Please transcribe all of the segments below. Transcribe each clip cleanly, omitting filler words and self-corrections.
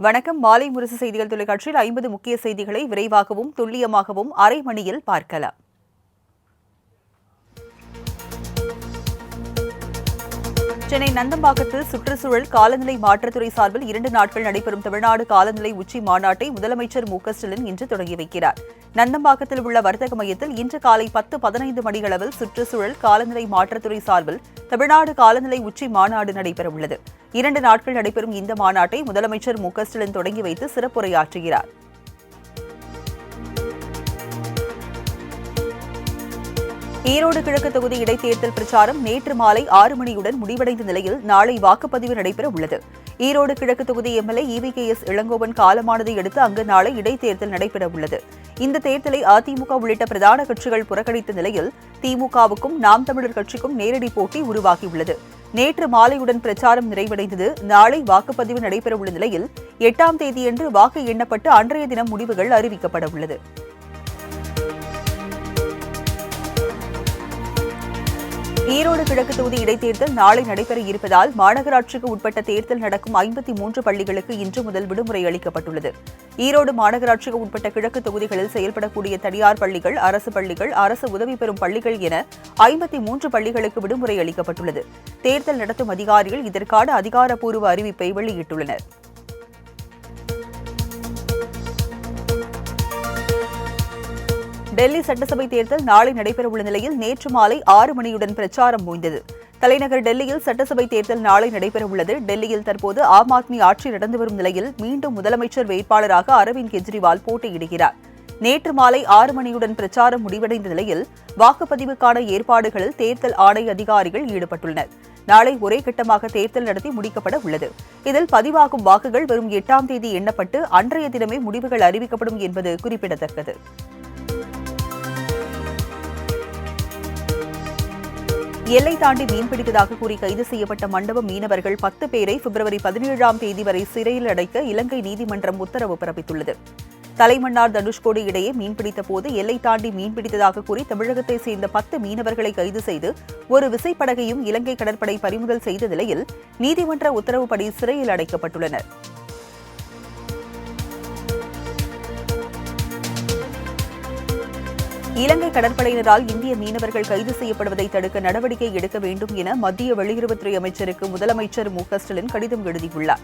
வணக்கம். மாலை முரசு செய்திகள் தொலைக்காட்சியில் 50 முக்கிய செய்திகளை விரைவாகவும் துல்லியமாகவும் அரை மணியில் பார்க்கலாம். சென்னை நந்தம்பாக்கத்தில் சுற்றுச்சூழல் காலநிலை மாற்றத்துறை சார்பில் 2 நாட்கள் நடைபெறும் தமிழ்நாடு காலநிலை உச்சி மாநாட்டை முதலமைச்சர் மு.க.ஸ்டாலின் இன்று தொடங்கி வைக்கிறார். நந்தம்பாக்கத்தில் உள்ள வர்த்தக மையத்தில் இன்று காலை 10:15 மணியளவில் சுற்றுச்சூழல் காலநிலை மாற்றத்துறை சார்பில் தமிழ்நாடு காலநிலை உச்சி மாநாடு நடைபெறவுள்ளது. 2 நாட்கள் நடைபெறும் இந்த மாநாட்டை முதலமைச்சர் மு.க.ஸ்டாலின் தொடங்கி வைத்து சிறப்புரையாற்றுகிறார். ஈரோடு கிழக்கு தொகுதி இடைத்தேர்தல் பிரச்சாரம் நேற்று மாலை 6 மணியுடன் முடிவடைந்த நிலையில் நாளை வாக்குப்பதிவு நடைபெற உள்ளது. ஈரோடு கிழக்கு தொகுதி எம்எல்ஏ EVKS இளங்கோவன் காலமானதை அடுத்து அங்கு நாளை இடைத்தேர்தல் நடைபெற உள்ளது. இந்த தேர்தலை அதிமுக உள்ளிட்ட பிரதான கட்சிகள் புறக்கணித்த நிலையில் திமுகவுக்கும் நாம் தமிழர் கட்சிக்கும் நேரடி போட்டி உருவாகியுள்ளது. நேற்று மாலையுடன் பிரச்சாரம் நிறைவடைந்தது. நாளை வாக்குப்பதிவு நடைபெறவுள்ள நிலையில் 8ஆம் தேதியன்று வாக்கு எண்ணப்பட்டு அன்றைய தினம் முடிவுகள் அறிவிக்கப்பட உள்ளது. ஈரோடு கிழக்கு தொகுதி இடைத்தேர்தல் நாளை நடைபெற இருப்பதால் மாநகராட்சிக்கு உட்பட்ட தேர்தல் நடக்கும் 53 பள்ளிகளுக்கு இன்று முதல் விடுமுறை அளிக்கப்பட்டுள்ளது. ஈரோடு மாநகராட்சிக்கு உட்பட்ட கிழக்கு தொகுதிகளில் செயல்படக்கூடிய தனியார் பள்ளிகள், அரசு பள்ளிகள், அரசு உதவி பெறும் பள்ளிகள் என 53 பள்ளிகளுக்கு விடுமுறை அளிக்கப்பட்டுள்ளது. தேர்தல் நடத்தும் அதிகாரிகள் இதற்கான அதிகாரப்பூர்வ அறிவிப்பை வெளியிட்டுள்ளனர். டெல்லி சட்டசபை தேர்தல் நாளை நடைபெறவுள்ள நிலையில் நேற்று மாலை 6 மணியுடன் பிரச்சாரம் ஓய்ந்தது. தலைநகர் டெல்லியில் சட்டசபை தேர்தல் நாளை நடைபெறவுள்ளது. டெல்லியில் தற்போது ஆம் ஆத்மி ஆட்சி நடந்து வரும் நிலையில் மீண்டும் முதலமைச்சர் வேட்பாளராக அரவிந்த் கெஜ்ரிவால் போட்டியிடுகிறார். நேற்று மாலை 6 மணியுடன் பிரச்சாரம் முடிவடைந்த நிலையில் வாக்குப்பதிவுக்கான ஏற்பாடுகளில் தேர்தல் ஆணைய அதிகாரிகள் ஈடுபட்டுள்ளனர். நாளை ஒரே கட்டமாக தேர்தல் நடத்தி முடிக்கப்பட உள்ளது. இதில் பதிவாகும் வாக்குகள் வரும் 8ஆம் தேதி எண்ணப்பட்டு அன்றைய தினமே முடிவுகள் அறிவிக்கப்படும் என்பது குறிப்பிடத்தக்கது. எல்லை தாண்டி மீன்பிடித்ததாக கூறி கைது செய்யப்பட்ட மண்டபம் மீனவர்கள் 10 பேரை பிப்ரவரி 17ஆம் தேதி வரை சிறையில் அடைக்க இலங்கை நீதிமன்றம் உத்தரவு பிறப்பித்துள்ளது. தலைமன்னார் தனுஷ்கோடி இடையே மீன்பிடித்த போது எல்லை தாண்டி மீன்பிடித்ததாக கூறி தமிழகத்தை சேர்ந்த 10 மீனவர்களை கைது செய்து ஒரு விசைப்படகையும் இலங்கை கடற்படை பறிமுதல் செய்த நிலையில் நீதிமன்ற உத்தரவுப்படி சிறையில் அடைக்கப்பட்டுள்ளனர். இலங்கை கடற்படையினரால் இந்திய மீனவர்கள் கைது செய்யப்படுவதை தடுக்க நடவடிக்கை எடுக்க வேண்டும் என மத்திய வெளியுறவுத்துறை அமைச்சருக்கு முதலமைச்சர் மு.க.ஸ்டாலின் கடிதம் எழுதியுள்ளார்.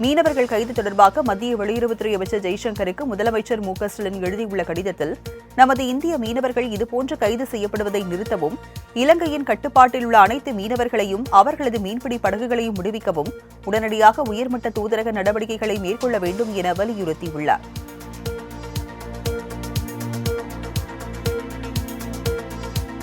மீனவர்கள் கைது தொடர்பாக மத்திய வெளியுறவுத்துறை அமைச்சர் ஜெய்சங்கருக்கு முதலமைச்சர் மு.க.ஸ்டாலின் எழுதியுள்ள கடிதத்தில், நமது இந்திய மீனவர்கள் இதுபோன்று கைது செய்யப்படுவதை நிறுத்தவும், இலங்கையின் கட்டுப்பாட்டில் உள்ள அனைத்து மீனவர்களையும் அவர்களது மீன்பிடி படகுகளையும் விடுவிக்கவும் உடனடியாக உயர்மட்ட தூதரக நடவடிக்கைகளை மேற்கொள்ள வேண்டும் என வலியுறுத்தியுள்ளார்.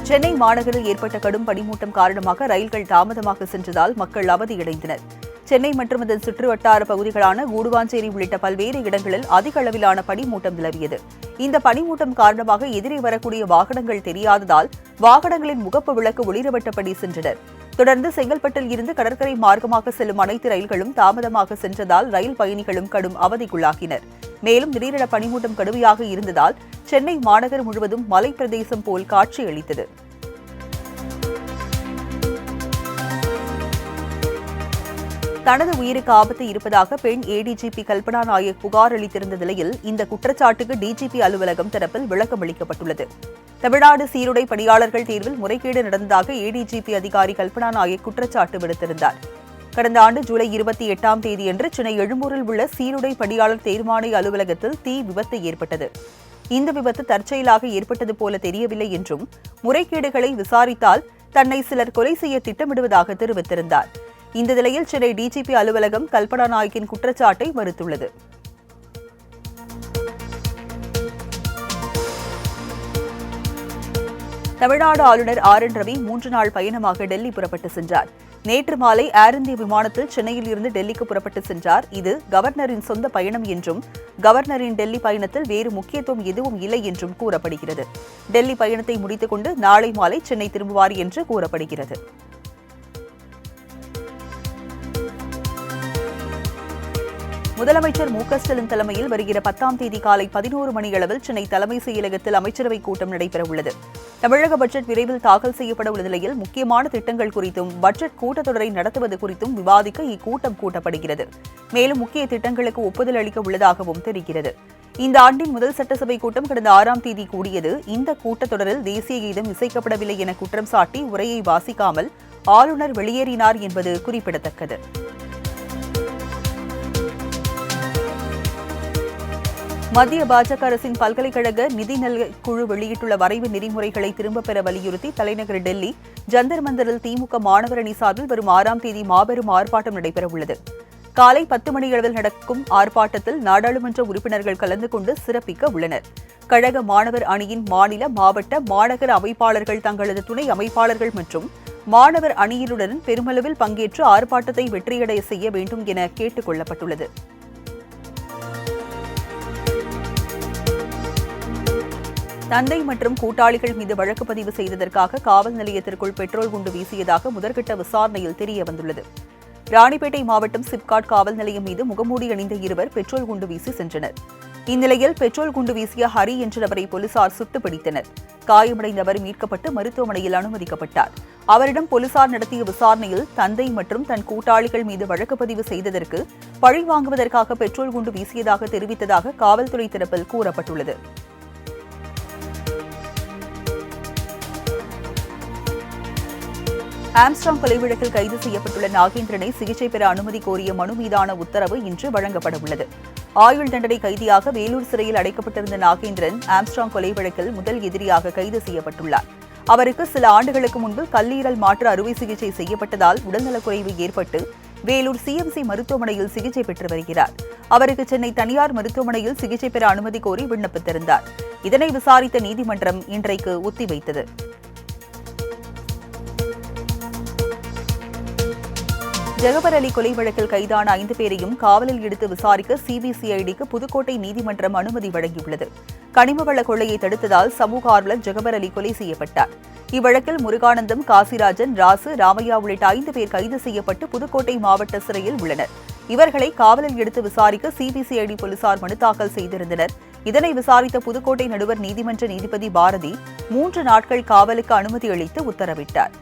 சென்னை மாநகரில் ஏற்பட்ட கடும் பனிமூட்டம் காரணமாக ரயில்கள் தாமதமாக சென்றதால் மக்கள் அவதியடைந்தனர். சென்னை மற்றும் அதன் சுற்றுவட்டார பகுதிகளான கூடுவாஞ்சேரி உள்ளிட்ட பல்வேறு இடங்களில் அதிக அளவிலான பனிமூட்டம் நிலவியது. இந்த பனிமூட்டம் காரணமாக எதிரே வரக்கூடிய வாகனங்கள் தெரியாததால் வாகனங்களின் முகப்பு விளக்கு ஒளிரவிட்டபடி சென்றனர். தொடர்ந்து செங்கல்பட்டில் இருந்து கடற்கரை மார்க்கமாக செல்லும் அனைத்து ரயில்களும் தாமதமாக சென்றதால் ரயில் பயணிகளும் கடும் அவதிக்குள்ளாகினர். மேலும் திடீரென பனிமூட்டம் கடுமையாக இருந்ததால் சென்னை மாநகர் முழுவதும் மலைப்பிரதேசம் போல் காட்சியளித்தது. தனது உயிருக்கு ஆபத்து இருப்பதாக பெண் ADGP கல்பனா நாயக் புகார் அளித்திருந்த நிலையில் இந்த குற்றச்சாட்டுக்கு DGP அலுவலகம் தரப்பில் விளக்கம் அளிக்கப்பட்டுள்ளது. தமிழ்நாடு சீருடை பணியாளர்கள் தேர்வில் முறைகேடு நடந்ததாக ADGP அதிகாரி கல்பனா நாயக் குற்றச்சாட்டு விடுத்திருந்தார். கடந்த ஆண்டு ஜூலை 28ஆம் தேதியன்று சென்னை எழும்பூரில் உள்ள சீருடை பணியாளர் தேர்வாணைய அலுவலகத்தில் தீ விபத்து ஏற்பட்டது. இந்த விபத்து தற்செயலாக ஏற்பட்டது போல தெரியவில்லை என்றும், முறைகேடுகளை விசாரித்தால் தன்னை சிலர் கொலை செய்ய திட்டமிடுவதாக தெரிவித்திருந்தார். இந்த நிலையில் சென்னை DGP அலுவலகம் கல்பனா நாயக்கின் குற்றச்சாட்டை மறுத்துள்ளது. தமிழ்நாடு ஆளுநர் RN ரவி 3 நாள் பயணமாக டெல்லி புறப்பட்டு சென்றார். நேற்று மாலை ஏர் இந்தியா விமானத்தில் சென்னையில் இருந்து டெல்லிக்கு புறப்பட்டு சென்றார். இது கவர்னரின் சொந்த பயணம் என்றும், கவர்னரின் டெல்லி பயணத்தில் வேறு முக்கியத்துவம் எதுவும் இல்லை என்றும் கூறப்படுகிறது. டெல்லி பயணத்தை முடித்துக் கொண்டு நாளை மாலை சென்னை திரும்புவார் என்று கூறப்படுகிறது. முதலமைச்சர் மு.க.ஸ்டாலின் தலைமையில் வருகிற 10ஆம் தேதி காலை 11 மணியளவில் சென்னை தலைமைச் செயலகத்தில் அமைச்சரவைக் கூட்டம் நடைபெறவுள்ளது. தமிழக பட்ஜெட் விரைவில் தாக்கல் செய்யப்பட உள்ள நிலையில் முக்கியமான திட்டங்கள் குறித்தும் பட்ஜெட் கூட்டத்தொடரை நடத்துவது குறித்தும் விவாதிக்க இக்கூட்டம் கூட்டப்படுகிறது. மேலும் முக்கிய திட்டங்களுக்கு ஒப்புதல் அளிக்க உள்ளதாகவும் தெரிகிறது. இந்த ஆண்டின் முதல் சட்டசபை கூட்டம் கடந்த 6ஆம் தேதி கூடியது. இந்த கூட்டத்தொடரில் தேசிய கீதம் இசைக்கப்படவில்லை என குற்றம் சாட்டி உரையை வாசிக்காமல் ஆளுநர் வெளியேறினார் என்பது குறிப்பிடத்தக்கது. மத்திய பாஜக அரசின் பல்கலைக்கழக நிதிநிலை குழு வெளியிட்டுள்ள வரைவு நெறிமுறைகளை திரும்பப் பெற வலியுறுத்தி தலைநகர் டெல்லி ஜந்தர் மந்தரில் திமுக மாணவர் அணி சார்பில் வரும் 6ஆம் தேதி மாபெரும் ஆர்ப்பாட்டம் நடைபெறவுள்ளது. காலை 10 மணியளவில் நடக்கும் ஆர்ப்பாட்டத்தில் நாடாளுமன்ற உறுப்பினர்கள் கலந்து கொண்டு சிறப்பிக்க உள்ளனர். கழக மாணவர் அணியின் மாநில, மாவட்ட, மாநகர அமைப்பாளர்கள் தங்களது துணை அமைப்பாளர்கள் மற்றும் மாணவர் அணியினருடன் பெருமளவில் பங்கேற்று ஆர்ப்பாட்டத்தை வெற்றியடைய செய்ய வேண்டும் என கேட்டுக் கொள்ளப்பட்டுள்ளது. தந்தை மற்றும் கூட்டாளிகள் மீது வழக்கு பதிவு செய்ததற்காக காவல் நிலையத்திற்குள் பெட்ரோல் குண்டு வீசியதாக முதற்கட்ட விசாரணையில் தெரியவந்துள்ளது. ராணிப்பேட்டை மாவட்டம் சிப்காட் காவல் நிலையம் மீது முகமூடி அணிந்த இருவர் பெட்ரோல் குண்டு வீசி சென்றனர். இந்நிலையில் பெட்ரோல் குண்டு வீசிய ஹரி என்ற நபரை போலீசார் சுட்டு பிடித்தனர். காயமடைந்தவர் மீட்கப்பட்டு மருத்துவமனையில் அனுமதிக்கப்பட்டார். அவரிடம் போலீசார் நடத்திய விசாரணையில் தந்தை மற்றும் தன் கூட்டாளிகள் மீது வழக்கு பதிவு செய்ததற்கு பழி வாங்குவதற்காக பெட்ரோல் குண்டு வீசியதாக தெரிவித்ததாக காவல்துறை தரப்பில் கூறப்பட்டுள்ளது. ஆம்ஸ்ட்ராங் கொலை வழக்கில் கைது செய்யப்பட்டுள்ள நாகேந்திரனை சிகிச்சை பெற அனுமதி கோரிய மனு மீதான உத்தரவு இன்று வழங்கப்பட உள்ளது. ஆயுள் தண்டனை கைதியாக வேலூர் சிறையில் அடைக்கப்பட்டிருந்த நாகேந்திரன் ஆம்ஸ்ட்ராங் கொலை வழக்கில் முதல் எதிரியாக கைது செய்யப்பட்டுள்ளார். அவருக்கு சில ஆண்டுகளுக்கு முன்பு கல்லீரல் மாற்று அறுவை சிகிச்சை செய்யப்பட்டதால் உடல்நலக்குறைவு ஏற்பட்டு வேலூர் சிஎம்சி மருத்துவமனையில் சிகிச்சை பெற்று வருகிறார். அவருக்கு சென்னை தனியார் மருத்துவமனையில் சிகிச்சை பெற அனுமதி கோரி விண்ணப்பித்திருந்தார். இதனை விசாரித்த நீதிமன்றம் இன்றைக்கு ஒத்திவைத்தது. ஜகபர் அலி கொலை வழக்கில் கைதான 5 பேரையும் காவலில் எடுத்து விசாரிக்க சிபிசிஐடிக்கு புதுக்கோட்டை நீதிமன்றம் அனுமதி வழங்கியுள்ளது. கனிம வள கொள்ளையை தடுத்ததால் சமூக ஆர்வலர் ஜகபர் அலி கொலை செய்யப்பட்டார். இவ்வழக்கில் முருகானந்தம், காசிராஜன், ராசு, ராமையா உள்ளிட்ட 5 பேர் கைது செய்யப்பட்டு புதுக்கோட்டை மாவட்ட சிறையில் உள்ளனர். இவர்களை காவலில் எடுத்து விசாரிக்க சிபிசிஐடி போலீசார் மனு தாக்கல் செய்திருந்தனர். இதனை விசாரித்த புதுக்கோட்டை நடுவர் நீதிமன்ற நீதிபதி பாரதி 3 நாட்கள் காவலுக்கு அனுமதி அளித்து உத்தரவிட்டார்.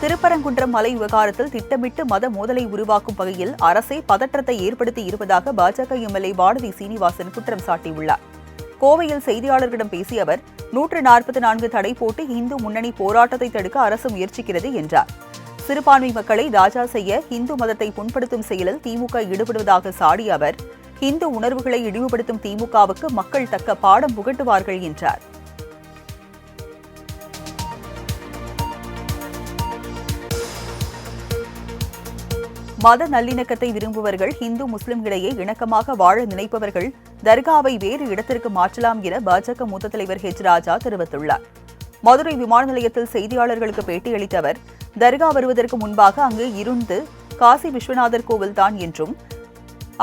திருப்பரங்குன்றம் மலை விவகாரத்தில் திட்டமிட்டு மத மோதலை உருவாக்கும் வகையில் அரசே பதற்றத்தை ஏற்படுத்தி இருப்பதாக பாஜக எம்எல்ஏ வானதி சீனிவாசன் குற்றம் சாட்டியுள்ளார். கோவையில் செய்தியாளர்களிடம் பேசிய அவர் 144 தடை போட்டு இந்து முன்னணி போராட்டத்தை தடுக்க அரசு முயற்சிக்கிறது என்றார். சிறுபான்மை மக்களை ராஜா செய்ய இந்து மதத்தை புண்படுத்தும் செயலில் திமுக ஈடுபடுவதாக சாடிய அவர் இந்து உணர்வுகளை இழிவுபடுத்தும் திமுகவுக்கு மக்கள் தக்க பாடம் புகட்டுவார்கள் என்றார். மத நல்லிணக்கத்தை விரும்புவர்கள், இந்து முஸ்லிம் இடையே இணக்கமாக வாழ நினைப்பவர்கள் தர்காவை வேறு இடத்திற்கு மாற்றலாம் என பாஜக மூத்த தலைவர் ராஜா தெரிவித்துள்ளார். மதுரை விமான நிலையத்தில் செய்தியாளர்களுக்கு பேட்டியளித்த அவர் தர்கா வருவதற்கு முன்பாக அங்கு இருந்து காசி விஸ்வநாதர் கோவில்தான் என்றும்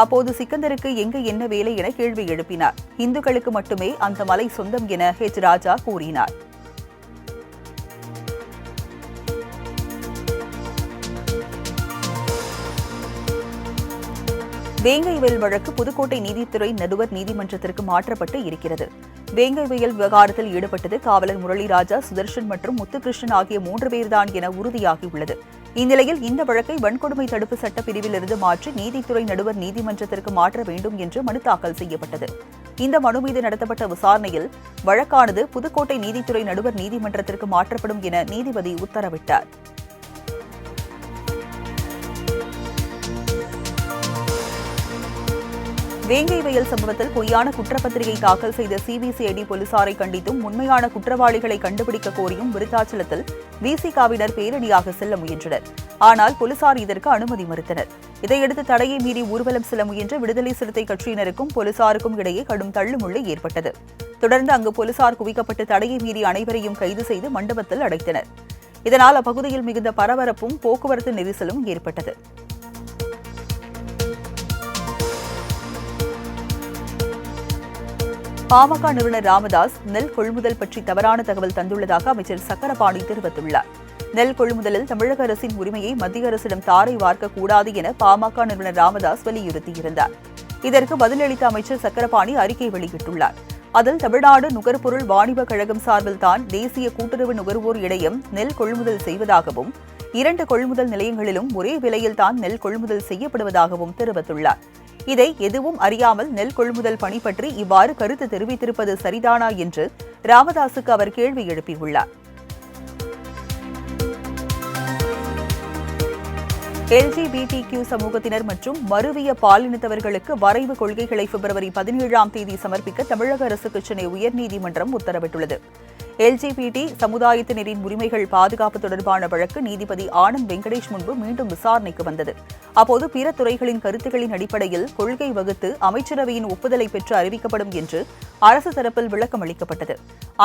அப்போது சிக்கந்தருக்கு எங்கு என்ன வேலை என கேள்வி எழுப்பினார். இந்துக்களுக்கு மட்டுமே அந்த மலை சொந்தம் என ராஜா கூறினார். வேங்கை வயல் வழக்கு புதுக்கோட்டை நீதித்துறை நடுவர் நீதிமன்றத்திற்கு மாற்றப்பட்டு இருக்கிறது. வேங்கை வயல் விவகாரத்தில் ஈடுபட்டது காவலர் முரளிராஜா, சுதர்ஷன் மற்றும் முத்துகிருஷ்ணன் ஆகிய 3 பேர்தான் என உறுதியாகியுள்ளது. இந்நிலையில் இந்த வழக்கை வன்கொடுமை தடுப்பு சட்ட பிரிவிலிருந்து மாற்றி நீதித்துறை நடுவர் நீதிமன்றத்திற்கு மாற்ற வேண்டும் என்று மனு தாக்கல் செய்யப்பட்டது. இந்த மனு மீது நடத்தப்பட்ட விசாரணையில் வழக்கானது புதுக்கோட்டை நீதித்துறை நடுவர் நீதிமன்றத்திற்கு மாற்றப்படும் என நீதிபதி உத்தரவிட்டார். வேங்கை வயல் சம்பவத்தில் பொய்யான குற்றப்பத்திரிகை தாக்கல் செய்த சிபிசிஐடி போலீசாரை கண்டித்தும் உண்மையான குற்றவாளிகளை கண்டுபிடிக்க கோரியும் விருத்தாச்சலத்தில் விசிகாவினர் பேரணியாக செல்ல முயன்றனர். ஆனால் போலீசார் இதற்கு அனுமதி மறுத்தனர். இதையடுத்து தடையை மீறி ஊர்வலம் செல்ல முயன்ற விடுதலை சிறுத்தை கட்சியினருக்கும் போலீசாருக்கும் இடையே கடும் தள்ளுமுள்ளு ஏற்பட்டது. தொடர்ந்து அங்கு போலீசார் குவிக்கப்பட்டு தடையை மீறி அனைவரையும் கைது செய்து மண்டபத்தில் அடைத்தனர். இதனால் அப்பகுதியில் மிகுந்த பரபரப்பும் போக்குவரத்து நெரிசலும் ஏற்பட்டது. பாமக நிறுவனர் ராமதாஸ் நெல் கொள்முதல் பற்றி தவறான தகவல் தந்துள்ளதாக அமைச்சர் சக்கரபாணி தெரிவித்துள்ளார். நெல் கொள்முதலில் தமிழக அரசின் உரிமையை மத்திய அரசிடம் தாரை வார்க்கக்கூடாது என பாமக நிறுவனர் ராமதாஸ் வலியுறுத்தியிருந்தார். இதற்கு பதிலளித்த அமைச்சர் சக்கரபாணி அறிக்கை வெளியிட்டுள்ளார். அதில் தமிழ்நாடு நுகர்பொருள் வாணிப கழகம் சார்பில் தான் தேசிய கூட்டுறவு நுகர்வோர் இணையம் நெல் கொள்முதல் செய்வதாகவும் 2 கொள்முதல் நிலையங்களிலும் ஒரே விலையில் தான் நெல் கொள்முதல் செய்யப்படுவதாகவும் தெரிவித்துள்ளார். இதை எதுவும் அறியாமல் நெல் கொள்முதல் பணி பற்றி இவ்வாறு கருத்து தெரிவித்திருப்பது சரிதானா என்று ராமதாசுக்கு அவர் கேள்வி எழுப்பியுள்ளார். LGBTQ சமூகத்தினர் மற்றும் மருவிய பாலினத்தவர்களுக்கு வரைவு கொள்கைகளை பிப்ரவரி 17ஆம் தேதி சமர்ப்பிக்க தமிழக அரசுக்கு சென்னை உயர்நீதிமன்றம் உத்தரவிட்டுள்ளது. LGBT சமுதாயத்தினரின் உரிமைகள் பாதுகாப்பு தொடர்பான வழக்கு நீதிபதி ஆனந்த் வெங்கடேஷ் முன்பு மீண்டும் விசாரணைக்கு வந்தது. அப்போது பிற துறைகளின் கருத்துக்களின் அடிப்படையில் கொள்கை வகுத்து அமைச்சரவையின் ஒப்புதலை பெற்று அறிவிக்கப்படும் என்று அரசு தரப்பில் விளக்கம் அளிக்கப்பட்டது.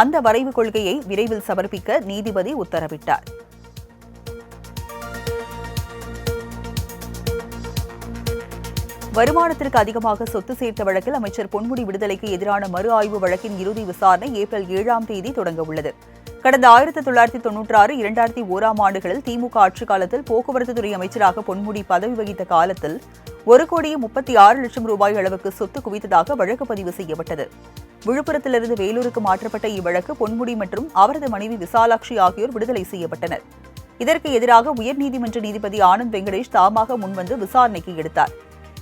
அந்த வரைவு கொள்கையை விரைவில் சமர்ப்பிக்க நீதிபதி உத்தரவிட்டார். வருமானத்திற்கு அதிகமாக சொத்து சேர்த்த வழக்கில் அமைச்சர் பொன்முடி விடுதலைக்கு எதிரான மறு ஆய்வு வழக்கின் இறுதி விசாரணை ஏப்ரல் 7ஆம் தேதி தொடங்க உள்ளது. கடந்த 1996, 2001ஆம் ஆண்டுகளில் திமுக ஆட்சிக் காலத்தில் போக்குவரத்து துறை அமைச்சராக பொன்முடி பதவி வகித்த காலத்தில் 1,36,00,000 ரூபாய் அளவுக்கு சொத்து குவித்ததாக வழக்கு பதிவு செய்யப்பட்டது. விழுப்புரத்திலிருந்து வேலூருக்கு மாற்றப்பட்ட இவ்வழக்கு பொன்முடி மற்றும் அவரது மனைவி விசாலாட்சி ஆகியோர் விடுதலை செய்யப்பட்டனர். இதற்கு எதிராக உயர்நீதிமன்ற நீதிபதி ஆனந்த் வெங்கடேஷ் தாமாக முன்வந்து விசாரணைக்கு எடுத்தார்.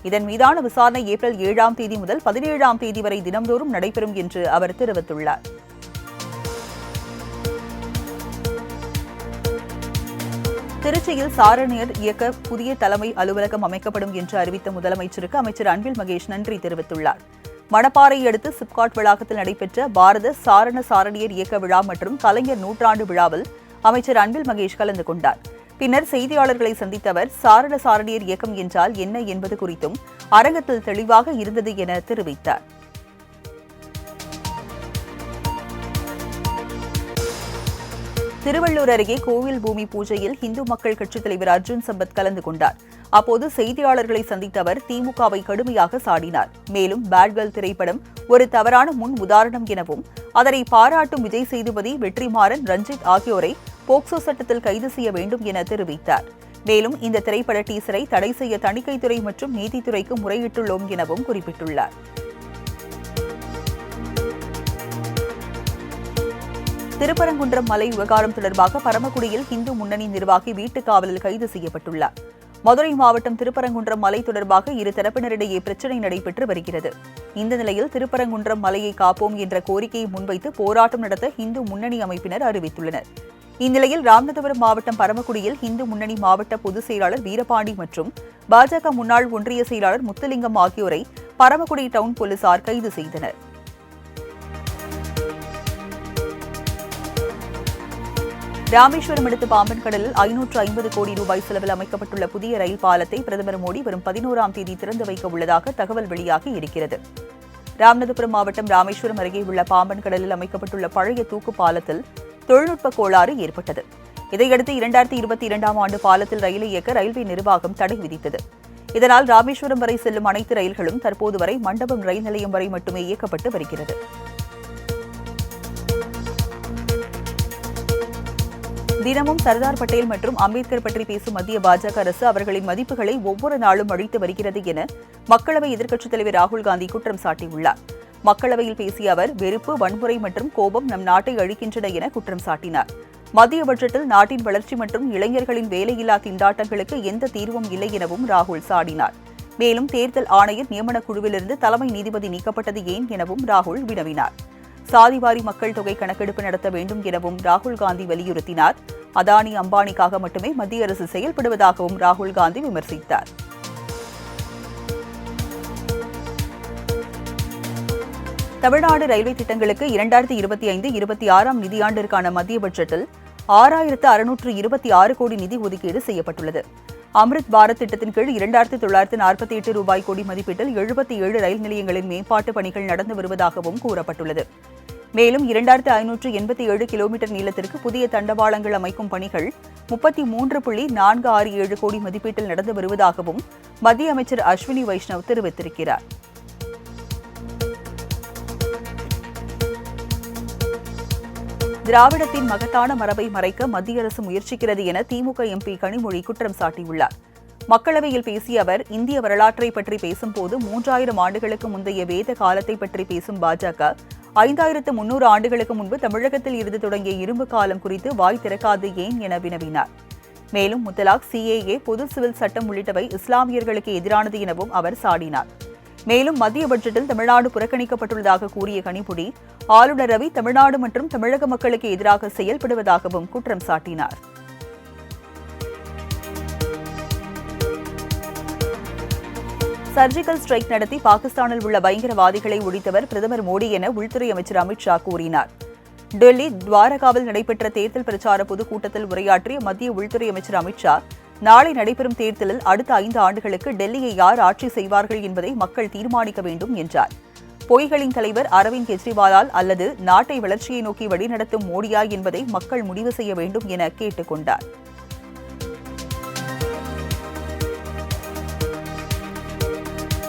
இதன் மீதான விசாரணை ஏப்ரல் 7ஆம் தேதி முதல் 17ஆம் தேதி வரை தினம்தோறும் நடைபெறும் என்று அவர் தெரிவித்துள்ளார். திருச்சியில் சாரணியர் இயக்க புதிய தலைமை அலுவலகம் அமைக்கப்படும் என்று அறிவித்த முதலமைச்சருக்கு அமைச்சர் அன்பில் மகேஷ் நன்றி தெரிவித்துள்ளார். மணப்பாறையை அடுத்து சிப்காட் வளாகத்தில் நடைபெற்ற பாரத சாரணியர் இயக்க விழா மற்றும் கலைஞர் நூற்றாண்டு விழாவில் அமைச்சர் அன்பில் மகேஷ் கலந்து கொண்டார். பின்னர் செய்தியாளர்களை சந்தித்த அவர் சாரணியர் இயக்கம் என்றால் என்ன என்பது குறித்தும் அரங்கத்தில் தெளிவாக இருந்தது என தெரிவித்தார். திருவள்ளூர் அருகே கோவில் பூமி பூஜையில் இந்து மக்கள் கட்சித் தலைவர் அர்ஜுன் சம்பத் கலந்து கொண்டார். அப்போது செய்தியாளர்களை சந்தித்த அவர் திமுகவை கடுமையாக சாடினார். மேலும் பேட் கேர்ள் திரைப்படம் ஒரு தவறான முன் உதாரணம் எனவும் அதனை பாராட்டும் விஜய் சேதுபதி, வெற்றிமாறன், ரஞ்சித் ஆகியோரை போக்சோ சட்டத்தில் கைது செய்ய வேண்டும் என தெரிவித்தார். மேலும் இந்த திரைப்பட டீசரை தடை செய்ய தணிக்கைத்துறை மற்றும் நீதித்துறைக்கு முறையிட்டுள்ளோம் எனவும் குறிப்பிட்டுள்ளார். திருப்பரங்குன்றம் மலை விவகாரம் தொடர்பாக பரமக்குடியில் இந்து முன்னணி நிர்வாகி வீட்டுக் காவலில் கைது செய்யப்பட்டுள்ளார். மதுரை மாவட்டம் திருப்பரங்குன்றம் மலை தொடர்பாக இரு தரப்பினரிடையே பிரச்சினை நடைபெற்று வருகிறது. இந்த நிலையில் திருப்பரங்குன்றம் மலையை காப்போம் என்ற கோரிக்கையை முன்வைத்து போராட்டம் நடத்த இந்து முன்னணி அமைப்பினர் அறிவித்துள்ளனர். இந்நிலையில் ராமநாதபுரம் மாவட்டம் பரமக்குடியில் இந்து முன்னணி மாவட்ட பொதுச் செயலாளர் வீரபாண்டி மற்றும் பாஜக முன்னாள் ஒன்றிய செயலாளர் முத்துலிங்கம் ஆகியோரை பரமக்குடி டவுன் போலீசார் கைது செய்தனர். ராமேஸ்வரம் அடுத்த பாம்பன் கடலில் 550 கோடி ரூபாய் செலவில் அமைக்கப்பட்டுள்ள புதிய ரயில் பாலத்தை பிரதமர் மோடி வரும் 11ஆம் தேதி திறந்து வைக்க உள்ளதாக தகவல் வெளியாகி இருக்கிறது. ராமநாதபுரம் மாவட்டம் ராமேஸ்வரம் அருகே உள்ள பாம்பன் கடலில் அமைக்கப்பட்டுள்ள பழைய தூக்கு பாலத்தில் தொழில்நுட்ப கோளாறு ஏற்பட்டது. இதையடுத்து 2022ஆம் ஆண்டு பாலத்தில் ரயிலை இயக்க ரயில்வே நிர்வாகம் தடை விதித்தது. இதனால் ராமேஸ்வரம் வரை செல்லும் அனைத்து ரயில்களும் தற்போது வரை மண்டபம் ரயில் நிலையம் வரை மட்டுமே இயக்கப்பட்டு வருகிறது. தினமும் சர்தார் பட்டேல் மற்றும் அம்பேத்கர் பற்றி பேசும் மத்திய பாஜக அரசு அவர்களின் மதிப்புகளை ஒவ்வொரு நாளும் அழித்து வருகிறது என மக்களவை எதிர்க்கட்சித் தலைவர் ராகுல் காந்தி குற்றம் சாட்டியுள்ளார். மக்களவையில் பேசிய அவர் வெறுப்பு, வன்முறை மற்றும் கோபம் நம் நாட்டை அழிக்கின்றன என குற்றம் சாட்டினார். மத்திய பட்ஜெட்டில் நாட்டின் வளர்ச்சி மற்றும் இளைஞர்களின் வேலையில்லா திண்டாட்டங்களுக்கு எந்த தீர்வும் இல்லை எனவும் ராகுல் சாடினார். மேலும் தேர்தல் ஆணையர் நியமனக் குழுவிலிருந்து தலைமை நீதிபதி நீக்கப்பட்டது ஏன் எனவும் ராகுல் வினவினார். சாதிவாரி மக்கள் தொகை கணக்கெடுப்பு நடத்த வேண்டும் எனவும் ராகுல் காந்தி வலியுறுத்தினார். அதானி, அம்பானிக்காக மட்டுமே மத்திய அரசு செயல்படுவதாகவும் ராகுல் காந்தி விமர்சித்தார். தமிழ்நாடு ரயில்வே திட்டங்களுக்கு 2025-26ஆம் நிதியாண்டிற்கான மத்திய பட்ஜெட்டில் 6,626 கோடி நிதி ஒதுக்கீடு செய்யப்பட்டுள்ளது. அம்ரித் பாரத் திட்டத்தின் கீழ் 2,948 ரூபாய் கோடி மதிப்பீட்டில் 77 ரயில் நிலையங்களின் மேம்பாட்டு பணிகள் நடந்து வருவதாகவும் கூறப்பட்டுள்ளது. மேலும் 2,587 கிலோமீட்டர் நீளத்திற்கு புதிய தண்டவாளங்கள் அமைக்கும் பணிகள் 33.467 கோடி மதிப்பீட்டில் நடந்து வருவதாகவும் மத்திய அமைச்சர் அஸ்வினி வைஷ்ணவ் தெரிவித்திருக்கிறார். திராவிடத்தின் மகத்தான மரபை மறைக்க மத்திய அரசு முயற்சிக்கிறது என திமுக எம்பி கனிமொழி குற்றம் சாட்டியுள்ளார். மக்களவையில் பேசிய அவர், இந்திய வரலாற்றை பற்றி பேசும்போது 3000 ஆண்டுகளுக்கு முந்தைய வேத காலத்தை பற்றி பேசும் பாஜக 5300 ஆண்டுகளுக்கு முன்பு தமிழகத்தில் இருந்து தொடங்கிய இரும்பு காலம் குறித்து வாய் திறக்காது ஏன் என வினவினார். மேலும் முத்தலாக், CAA, பொது சிவில் சட்டம் உள்ளிட்டவை இஸ்லாமியர்களுக்கு எதிரானது எனவும் அவர் சாடினார். மேலும் மத்திய பட்ஜெட்டில் தமிழ்நாடு புறக்கணிக்கப்பட்டுள்ளதாக கூறிய கனிமொழி, ஆளுநர் ரவி தமிழ்நாடு மற்றும் தமிழக மக்களுக்கு எதிராக செயல்படுவதாகவும் குற்றம் சாட்டினார். சர்ஜிக்கல் ஸ்ட்ரைக் நடத்தி பாகிஸ்தானில் உள்ள பயங்கரவாதிகளை ஒழித்தவர் பிரதமர் மோடி என உள்துறை அமைச்சர் அமித் ஷா கூறினார். டெல்லி துவாரகாவில் நடைபெற்ற தேர்தல் பிரச்சார பொதுக்கூட்டத்தில் உரையாற்றிய மத்திய உள்துறை அமைச்சர் அமித் ஷா, நாளை நடைபெறும் தேர்தலில் அடுத்த 5 ஆண்டுகளுக்கு டெல்லியை யார் ஆட்சி செய்வார்கள் என்பதை மக்கள் தீர்மானிக்க வேண்டும் என்றார். பொய்களின் தலைவர் அரவிந்த் கெஜ்ரிவாலால் அல்லது நாட்டை வளர்ச்சியை நோக்கி வழிநடத்தும் மோடியா என்பதை மக்கள் முடிவு செய்ய வேண்டும் என கேட்டுக் கொண்டார்.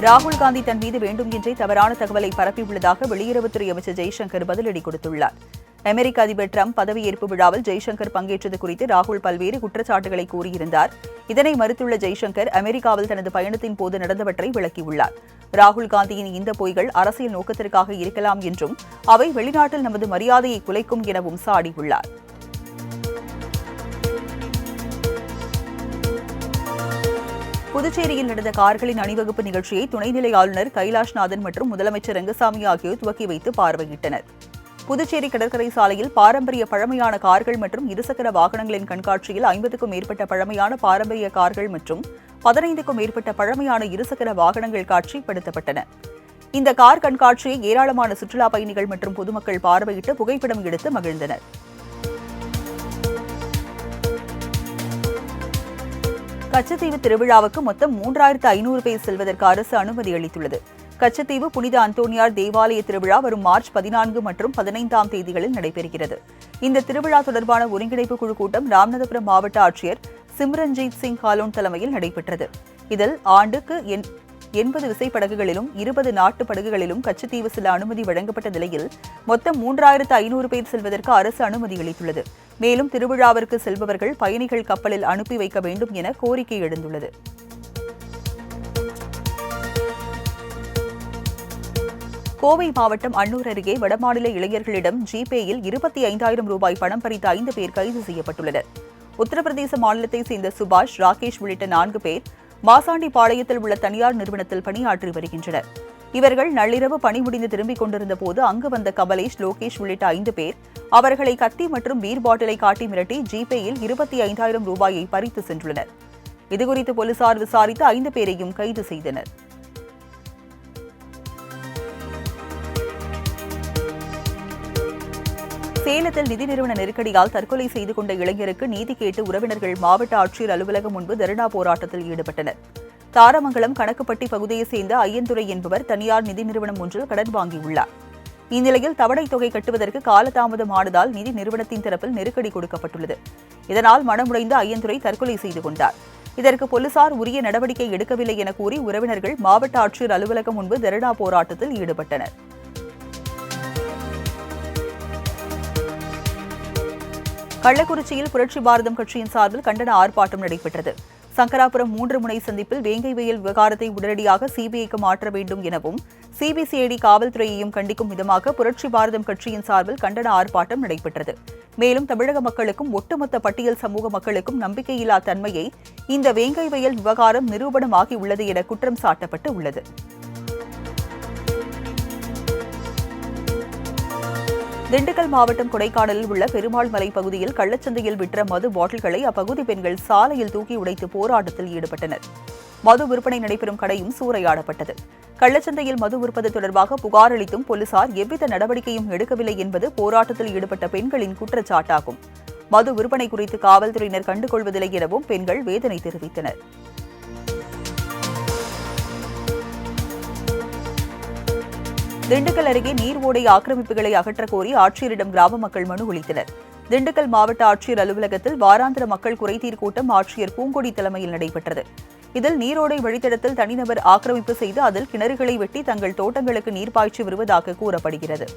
ராகுல் காந்தி தன் மீது வேண்டும் என்றே தவறான தகவலை பரப்பியுள்ளதாக வெளியுறவுத்துறை அமைச்சர் ஜெய்சங்கர் பதிலடி கொடுத்துள்ளார். அமெரிக்க அதிபர் டிரம்ப் பதவியேற்பு விழாவில் ஜெய்சங்கர் பங்கேற்றது குறித்து ராகுல் பல்வேறு குற்றச்சாட்டுகளை கூறியிருந்தார். இதனை மறுத்துள்ள ஜெய்சங்கர், அமெரிக்காவில் தனது பயணத்தின் போது நடந்தவற்றை விளக்கியுள்ளார். ராகுல் காந்தியின் இந்த பொய்கள் அரசியல் நோக்கத்திற்காக இருக்கலாம் என்றும் அவை வெளிநாட்டில் நமது மரியாதையை குலைக்கும் எனவும் சாடியுள்ளார். புதுச்சேரியில் நடந்த கார்களின் அணிவகுப்பு நிகழ்ச்சியை துணைநிலை ஆளுநர் கைலாஷ்நாதன் மற்றும் முதலமைச்சர் ரங்கசாமி ஆகியோர் துவக்கி வைத்து பார்வையிட்டனர். புதுச்சேரி கடற்கரை சாலையில் பாரம்பரிய பழமையான கார்கள் மற்றும் இருசக்கர வாகனங்களின் கண்காட்சியில் 50க்கும் மேற்பட்ட பழமையான பாரம்பரிய கார்கள் மற்றும் 15க்கும் மேற்பட்ட பழமையான இருசக்கர வாகனங்கள் காட்சிப்படுத்தப்பட்டன. இந்த கார் கண்காட்சியை ஏராளமான சுற்றுலா பயணிகள் மற்றும் பொதுமக்கள் பார்வையிட்டு புகைப்படம் எடுத்து மகிழ்ந்தனர். கச்சத்தீவு திருவிழாவுக்கு மொத்தம் 3500 பேர் செல்வதற்கு அரசு அனுமதி அளித்துள்ளது. கச்சத்தீவு புனித அந்தோனியார் தேவாலய திருவிழா வரும் மார்ச் 14 மற்றும் 15ஆம் தேதிகளில் நடைபெறுகிறது. இந்த திருவிழா தொடர்பான ஒருங்கிணைப்பு குழு கூட்டம் ராமநாதபுரம் மாவட்ட ஆட்சியர் சிம்ரன்ஜீத் சிங் காலோன் தலைமையில் நடைபெற்றது. இதில் ஆண்டுக்கு 80 விசைப்படகுகளிலும் 20 நாட்டு படகுகளிலும் கச்சத்தீவு செல்ல அனுமதி வழங்கப்பட்ட நிலையில் மொத்தம் 3500 பேர் செல்வதற்கு அரசு அனுமதி அளித்துள்ளது. மேலும் திருவிழாவிற்கு செல்பவர்கள் பயணிகள் கப்பலில் அனுப்பி வைக்க வேண்டும் என கோரிக்கை எழுந்துள்ளது. கோவை மாவட்டம் அன்னூர் அருகே வடமாநில இளைஞர்களிடம் ஜிபேயில் 25,000 ரூபாய் பணம் பறித்த 5 பேர் கைது செய்யப்பட்டுள்ளனர். உத்தரப்பிரதேச மாநிலத்தைச் சேர்ந்த சுபாஷ், ராகேஷ் உள்ளிட்ட 4 பேர் மாசாண்டிபாளையத்தில் உள்ள தனியார் நிறுவனத்தில் பணியாற்றி வருகின்றனர். இவர்கள் நள்ளிரவு பணி முடிந்து திரும்பிக் கொண்டிருந்த போது அங்கு வந்த கமலேஷ், லோகேஷ் உள்ளிட்ட 5 பேர் அவர்களை கத்தி மற்றும் பீர் பாட்டிலை காட்டி மிரட்டி ஜிபேயில் 25,000 ரூபாயை பறித்து சென்றுள்ளனர். இதுகுறித்து போலீசார் விசாரித்து 5 பேரையும் கைது செய்தனர். சேலத்தில் நிதி நிறுவன நெருக்கடியால் தற்கொலை செய்து கொண்ட இளைஞருக்கு நீதி கேட்டு உறவினர்கள் மாவட்ட ஆட்சியர் அலுவலகம் முன்பு தர்ணா போராட்டத்தில் ஈடுபட்டனர். தாரமங்கலம் கணக்குப்பட்டி பகுதியைச் சேர்ந்த ஐயந்துரை என்பவர் தனியார் நிதி நிறுவனம் ஒன்றில் கடன் வாங்கியுள்ளார். இந்நிலையில் தவணை தொகை கட்டுவதற்கு காலதாமதமானதால் நிதி நிறுவனத்தின் தரப்பில் நெருக்கடி கொடுக்கப்பட்டுள்ளது. இதனால் மனமுடைந்த ஐயந்துரை தற்கொலை செய்து கொண்டார். இதற்கு போலீசார் உரிய நடவடிக்கை எடுக்கவில்லை என கூறி உறவினர்கள் மாவட்ட ஆட்சியர் அலுவலகம் முன்பு தர்ணா போராட்டத்தில் ஈடுபட்டனர். கள்ளக்குறிச்சியில் புரட்சி பாரதம் கட்சியின் சார்பில் கண்டன ஆர்ப்பாட்டம் நடைபெற்றது. சங்கராபுரம் 3 முனை சந்திப்பில் வேங்கை வயல் விவகாரத்தை உடனடியாக சிபிஐக்கு மாற்ற வேண்டும் எனவும் சிபிசிஐடி காவல்துறையையும் கண்டிக்கும் விதமாக புரட்சி பாரதம் கட்சியின் சார்பில் கண்டன ஆர்ப்பாட்டம் நடைபெற்றது. மேலும் தமிழக மக்களுக்கும் ஒட்டுமொத்த பட்டியல் சமூக மக்களுக்கும் நம்பிக்கையில்லா தன்மையை இந்த வேங்கை வயல் விவகாரம் நிரூபணமாகி உள்ளது என குற்றம் சாட்டப்பட்டு உள்ளது. திண்டுக்கல் மாவட்டம் கொடைக்கானலில் உள்ள பெருமாள் மலை பகுதியில் கள்ளச்சந்தையில் விற்ற மது பாட்டில்களை அப்பகுதி பெண்கள் சாலையில் தூக்கி உடைத்து போராட்டத்தில் ஈடுபட்டனர். மது விற்பனை நடைபெறும் கடையும் சூறையாடப்பட்டது. கள்ளச்சந்தையில் மது விற்பது தொடர்பாக புகார் அளித்தும் போலீசார் எவ்வித நடவடிக்கையும் எடுக்கவில்லை என்பது போராட்டத்தில் ஈடுபட்ட பெண்களின் குற்றச்சாட்டாகும். மது விற்பனை குறித்து காவல்துறையினர் கண்டுகொள்வதில்லை எனவும் பெண்கள் வேதனை தெரிவித்தனர். திண்டுக்கல் அருகே நீர் ஓடை ஆக்கிரமிப்புகளை அகற்றக் கோரி ஆட்சியரிடம் கிராம மக்கள் மனு அளித்தனர். திண்டுக்கல் மாவட்ட ஆட்சியர் அலுவலகத்தில் வாராந்திர மக்கள் குறைதீர் கூட்டம் ஆட்சியர் பூங்கொடி தலைமையில் நடைபெற்றது. இதில் நீரோடை வழித்தடத்தில் தனிநபர் ஆக்கிரமிப்பு செய்து அதில் கிணறுகளை வெட்டி தங்கள் தோட்டங்களுக்கு நீர் பாய்ச்சி வருவதாக கூறப்படுகிறது.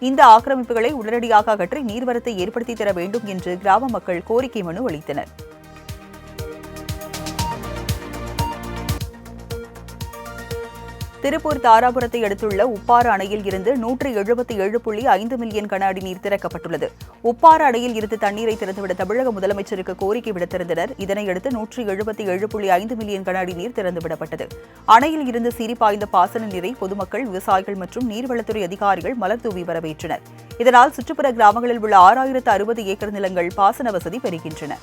இந்த ஆக்கிரமிப்புகளை உடனடியாக அகற்றி நீர்வரத்தை ஏற்படுத்தி தர வேண்டும் என்று கிராம மக்கள் கோரிக்கை மனு அளித்தனர். திருப்பூர் தாராபுரத்தை அடுத்துள்ள உப்பாறு அணையில் இருந்து 177.5 மில்லியன் கன அடி நீர் திறக்கப்பட்டுள்ளது. உப்பாறு அணையில் இருந்து தண்ணீரை திறந்துவிட தமிழக முதலமைச்சருக்கு கோரிக்கை விடுத்திருந்தனர். இதனையடுத்து 177.5 மில்லியன் கன அடி நீர் திறந்துவிடப்பட்டது. அணையில் இருந்து சீறி பாய்ந்த பாசன நீரை பொதுமக்கள், விவசாயிகள் மற்றும் நீர்வளத்துறை அதிகாரிகள் மலர் தூவி வரவேற்றனர். இதனால் சுற்றுப்புற கிராமங்களில் உள்ள 6060 ஏக்கர் நிலங்கள் பாசன வசதி பெறுகின்றன.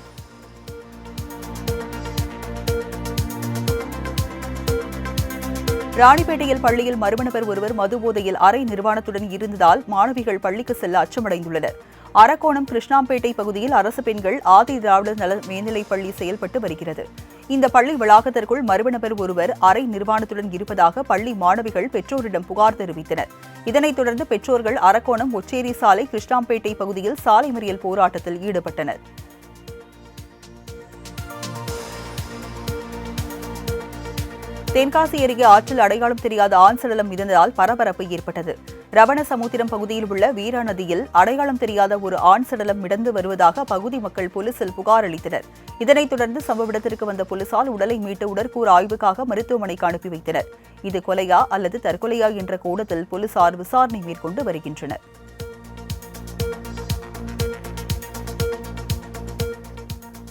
ராணிப்பேட்டையில் பள்ளியில் மர்ம நபர் ஒருவர் மதுபோதையில் அரை நிர்வாணத்துடன் இருந்ததால் மாணவிகள் பள்ளிக்கு செல்ல அச்சமடைந்துள்ளனர். அரக்கோணம் கிருஷ்ணாம்பேட்டை பகுதியில் அரசு பெண்கள் ஆதி திராவிடர் நல மேல்நிலைப் பள்ளி செயல்பட்டு வருகிறது. இந்த பள்ளி வளாகத்திற்குள் மர்ம நபர் ஒருவர் அரை நிர்வாணத்துடன் இருப்பதாக பள்ளி மாணவிகள் பெற்றோரிடம் புகார் தெரிவித்தனர். இதனைத் தொடர்ந்து பெற்றோர்கள் அரக்கோணம் ஒச்சேரி சாலை கிருஷ்ணாம்பேட்டை பகுதியில் சாலை மறியல் போராட்டத்தில் ஈடுபட்டனர். தென்காசி அருகே ஆற்றில் அடையாளம் தெரியாத ஆண் சடலம் மிதந்ததால் பரபரப்பு ஏற்பட்டது. ரவணசமுத்திரம் பகுதியில் உள்ள வீரா நதியில் அடையாளம் தெரியாத ஒரு ஆண் சடலம் மிதந்து வருவதாக அப்பகுதி மக்கள் போலீசில் புகார் அளித்தனர். இதனைத் தொடர்ந்து சம்பவ இடத்திற்கு வந்த போலீசார் உடலை மீட்டு உடற்கூறு ஆய்வுக்காக மருத்துவமனைக்கு அனுப்பி வைத்தனர். இது கொலையா அல்லது தற்கொலையா என்ற கோணத்தில் போலீசார் விசாரணை மேற்கொண்டு வருகின்றனர்.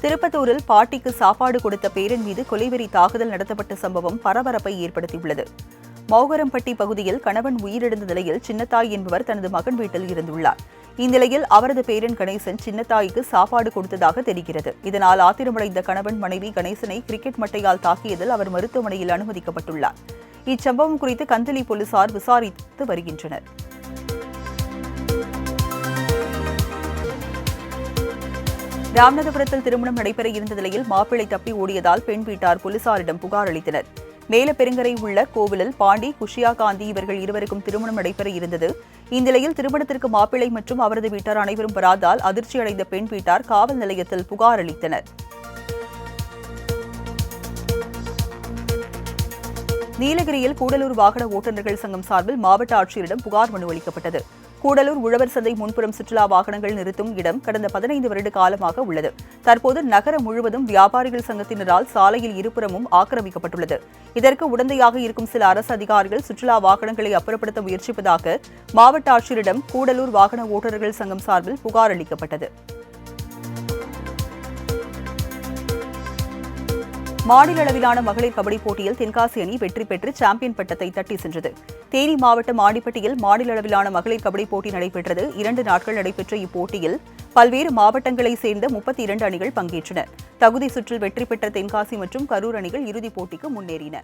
திருப்பத்தூரில் பாட்டிக்கு சாப்பாடு கொடுத்த பேரன் மீது கொலைவெறி தாக்குதல் நடத்தப்பட்ட சம்பவம் பரபரப்பை ஏற்படுத்தியுள்ளது. மௌகரம்பட்டி பகுதியில் கணவன் உயிரிழந்த நிலையில் சின்னத்தாய் என்பவர் தனது மகன் வீட்டில் இருந்துள்ளார். இந்நிலையில் அவரது பேரன் கணேசன் சின்னத்தாய்க்கு சாப்பாடு கொடுத்ததாக தெரிகிறது. இதனால் ஆத்திரமடைந்த கணவன் மனைவி கணேசனை கிரிக்கெட் மட்டையால் தாக்கியதில் அவர் மருத்துவமனையில் அனுமதிக்கப்பட்டுள்ளார். இச்சம்பவம் குறித்து கந்தளி போலீசார் விசாரித்து வருகின்றனர். ராமநாதபுரத்தில் திருமணம் நடைபெற இருந்த நிலையில் மாப்பிள்ளை தப்பி ஓடியதால் பெண் வீட்டார் போலீசாரிடம் புகார் அளித்தனர். மேலப்பெருங்கரை உள்ள கோவிலில் பாண்டி, குஷியா காந்தி இவர்கள் இருவருக்கும் திருமணம் நடைபெற இருந்தது. இந்நிலையில் திருமணத்திற்கு மாப்பிள்ளை மற்றும் அவரது வீட்டார் அனைவரும் வராதால் அதிர்ச்சியடைந்த பெண் வீட்டார் காவல் நிலையத்தில் புகார் அளித்தனர். நீலகிரியில் கூடலூர் வாகன ஓட்டுநர்கள் சங்கம் சார்பில் மாவட்ட ஆட்சியரிடம் புகார் மனு அளிக்கப்பட்டது. கூடலூர் உழவர் சந்தை முன்புறம் சுற்றுலா வாகனங்கள் நிறுத்தும் இடம் கடந்த 15 வருட காலமாக உள்ளது. தற்போது நகரம் முழுவதும் வியாபாரிகள் சங்கத்தினரால் சாலையில் இருபுறமும் ஆக்கிரமிக்கப்பட்டுள்ளது. இதற்கு உடந்தையாக இருக்கும் சில அரசு அதிகாரிகள் சுற்றுலா வாகனங்களை அப்புறப்படுத்த முயற்சிப்பதாக மாவட்ட ஆட்சியரிடம் கூடலூர் வாகன ஓட்டுநர்கள் சங்கம் சார்பில் புகார் அளிக்கப்பட்டது. மாநில அளவிலான மகளிர் கபடி போட்டியில் தென்காசி அணி வெற்றி பெற்று சாம்பியன் பட்டத்தை தட்டி சென்றது. தேனி மாவட்டம் ஆண்டிப்பட்டியில் மாநில அளவிலான மகளிர் கபடி போட்டி நடைபெற்றது. 2 நாட்கள் நடைபெற்ற இப்போட்டியில் பல்வேறு மாவட்டங்களைச் சேர்ந்த 32 அணிகள் பங்கேற்றன. தகுதி சுற்றில் வெற்றி பெற்ற தென்காசி மற்றும் கரூர் அணிகள் இறுதிப் போட்டிக்கு முன்னேறின.